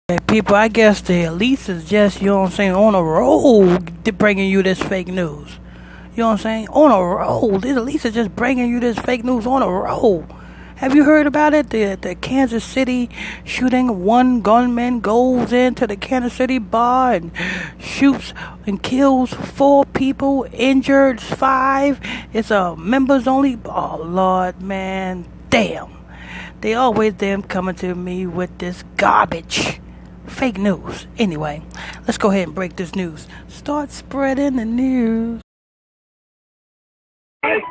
Hey, people, I guess the elites is just, you know what I'm saying, on a roll bringing you this fake news. You know what I'm saying? On a roll. These elites are just bringing you this fake news on a roll. Have you heard about it? The Kansas City shooting. One gunman goes into the Kansas City bar and shoots and kills 4 people, injures 5. It's a members only. Oh, Lord, man. Damn. They always them coming to me with this garbage. Fake news. Anyway, let's go ahead and break this news. Start spreading the news. Beans,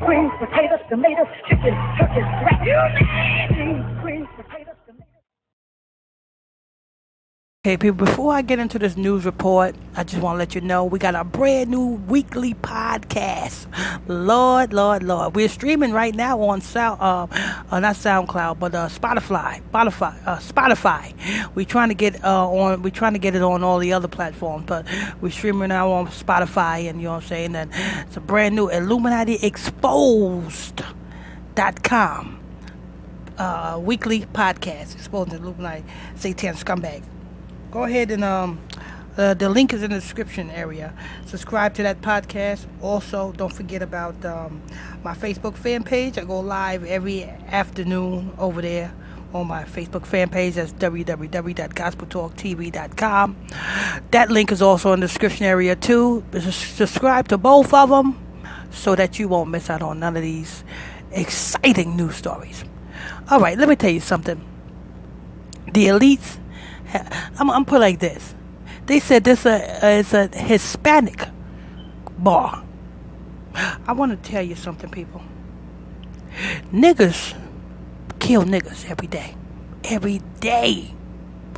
greens, potatoes, tomatoes, chicken, turkeys, rat. You name beans, greens, potatoes, tomatoes. Okay, people, before I get into this news report, I just want to let you know we got a brand new weekly podcast. Lord. We're streaming right now on not SoundCloud, but Spotify. We're trying to get it on all the other platforms, but we're streaming now on Spotify, and you know what I'm saying, that it's a brand new Illuminati Exposed.com weekly podcast, exposing Illuminati Satan scumbags. Go ahead and the link is in the description area. Subscribe to that podcast. Also, don't forget about my Facebook fan page. I go live every afternoon over there on my Facebook fan page. That's www.gospeltalktv.com. That link is also in the description area too. Subscribe to both of them so that you won't miss out on none of these exciting news stories. All right, let me tell you something. The elites, I'm put like this. They said this is a Hispanic bar. I want to tell you something, people. Niggas kill niggas every day. Every day.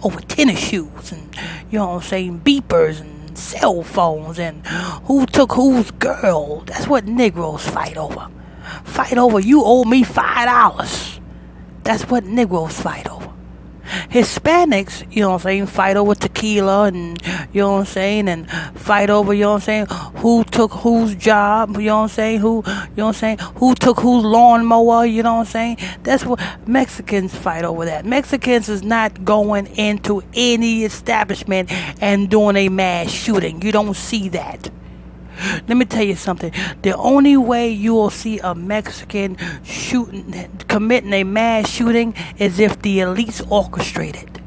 Over tennis shoes and, you know what I'm saying, beepers and cell phones and who took whose girl. That's what Negroes fight over. Fight over, you owe me $5. That's what Negroes fight over. Hispanics, you know what I'm saying, fight over tequila and, you know what I'm saying, and fight over, you know what I'm saying, who took whose job, you know what I'm saying, who took whose lawnmower, you know what I'm saying. That's what Mexicans fight over that. Mexicans is not going into any establishment and doing a mass shooting. You don't see that. Let me tell you something. The only way you will see a Mexican committing a mass shooting is if the elites orchestrate it.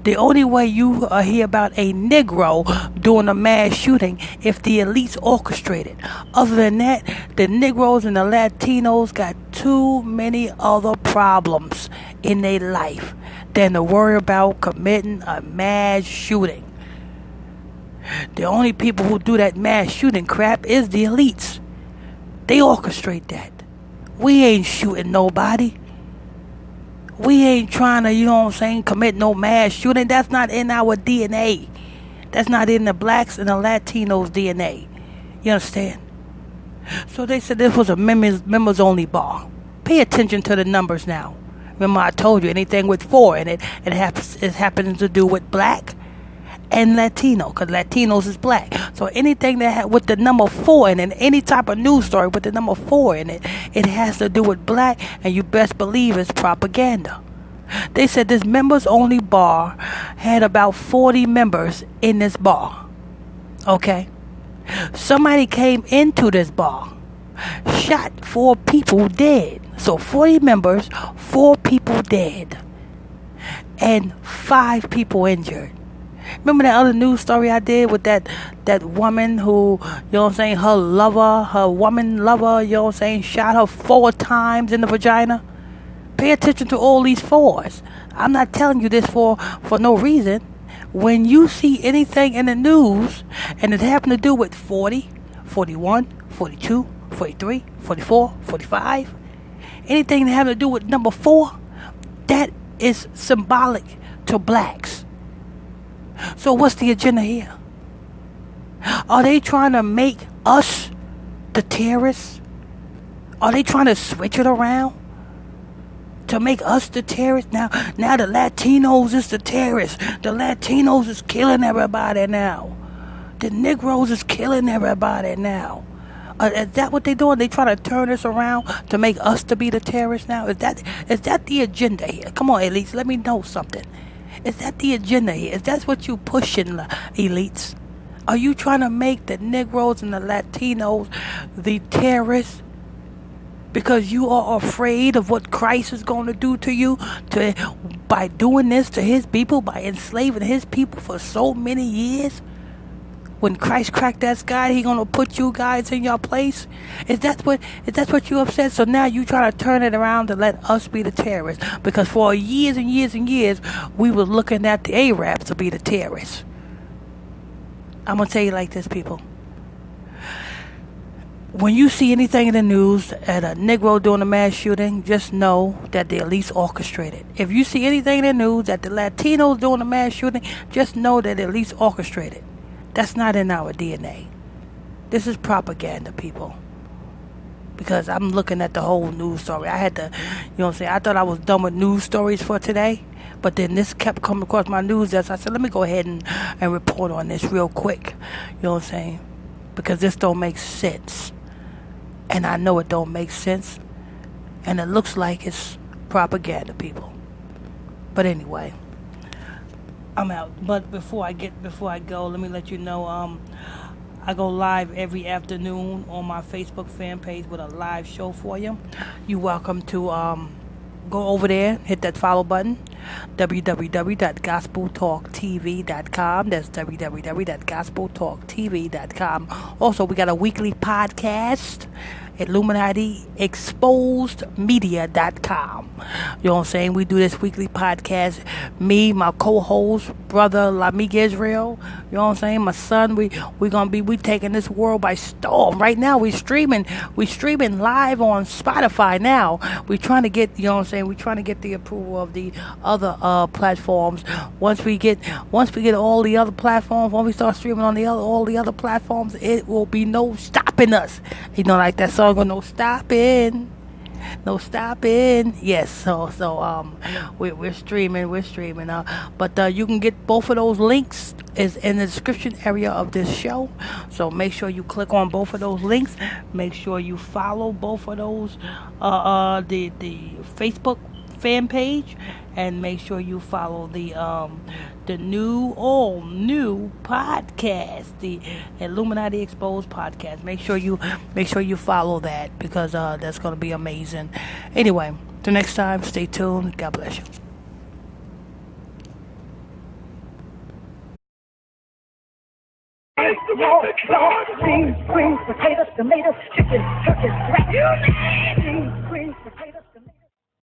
The only way you hear about a Negro doing a mass shooting if the elites orchestrate it. Other than that, the Negroes and the Latinos got too many other problems in their life than to worry about committing a mass shooting. The only people who do that mass shooting crap is the elites. They orchestrate that. We ain't shooting nobody. We ain't trying to, you know what I'm saying, commit no mass shooting. That's not in our DNA. That's not in the blacks and the Latinos' DNA. You understand? So they said this was a members only bar. Pay attention to the numbers now. Remember I told you anything with 4 in it, it happens to do with black and Latino, because Latinos is black. So anything that with the number 4 in it, any type of news story with the number 4 in it, it has to do with black, and you best believe it's propaganda. They said this members only bar had about 40 members in this bar. Okay? Somebody came into this bar, shot 4 people dead. So 40 members, 4 people dead, and 5 people injured. Remember that other news story I did with that woman who, you know what I'm saying, her woman lover, you know what I'm saying, shot her 4 times in the vagina? Pay attention to all these 4s. I'm not telling you this for no reason. When you see anything in the news and it happened to do with 40, 41, 42, 43, 44, 45, anything that happened to do with number 4, that is symbolic to blacks. So what's the agenda here? Are they trying to make us the terrorists? Are they trying to switch it around to make us the terrorists? Now the Latinos is the terrorists. The Latinos is killing everybody now. The Negroes is killing everybody now. Is that what they're doing? They trying to turn us around to make us to be the terrorists now? Is that the agenda here? Come on, elites, let me know something. Is that the agenda here? Is that what you pushing, elites? Are you trying to make the Negroes and the Latinos the terrorists? Because you are afraid of what Christ is going to do to you by doing this to his people, by enslaving his people for so many years? When Christ cracked that sky, he gonna put you guys in your place? Is that what you upset? So now you trying to turn it around to let us be the terrorists? Because for years and years and years, we were looking at the Arabs to be the terrorists. I'm gonna tell you like this, people. When you see anything in the news at a Negro doing a mass shooting, just know that they at least orchestrated. If you see anything in the news that the Latinos doing a mass shooting, just know that they at least orchestrated. That's not in our DNA. This is propaganda, people. Because I'm looking at the whole news story. I had to, I thought I was done with news stories for today. But then this kept coming across my news desk. I said, let me go ahead and report on this real quick. You know what I'm saying? Because this don't make sense. And I know it don't make sense. And it looks like it's propaganda, people. But anyway, I'm out. But before I go, let me let you know, I go live every afternoon on my Facebook fan page with a live show for you. You're welcome to go over there, hit that follow button, www.gospeltalktv.com. That's www.gospeltalktv.com. Also, we got a weekly podcast at IlluminatiExposedMedia.com. You know what I'm saying? We do this weekly podcast. Me, my co-host, brother Lamik Israel. You know what I'm saying? My son. We taking this world by storm. Right now, we streaming live on Spotify now. We trying to get, we trying to get the approval of the other platforms. Once we get all the other platforms, when we start streaming on all the other platforms, it will be no stopping us. Like that song, no stopping. Yes, so we're streaming. But you can get both of those links is in the description area of this show. So make sure you click on both of those links. Make sure you follow both of those the Facebook fan page, and make sure you follow the all new podcast, the Illuminati Exposed podcast. Make sure you follow that, because that's going to be amazing. Anyway, till next time, stay tuned. God bless you. Beans, greens, potatoes, tomatoes, chicken, turkeys, rat. You name it. Beans, greens, potatoes.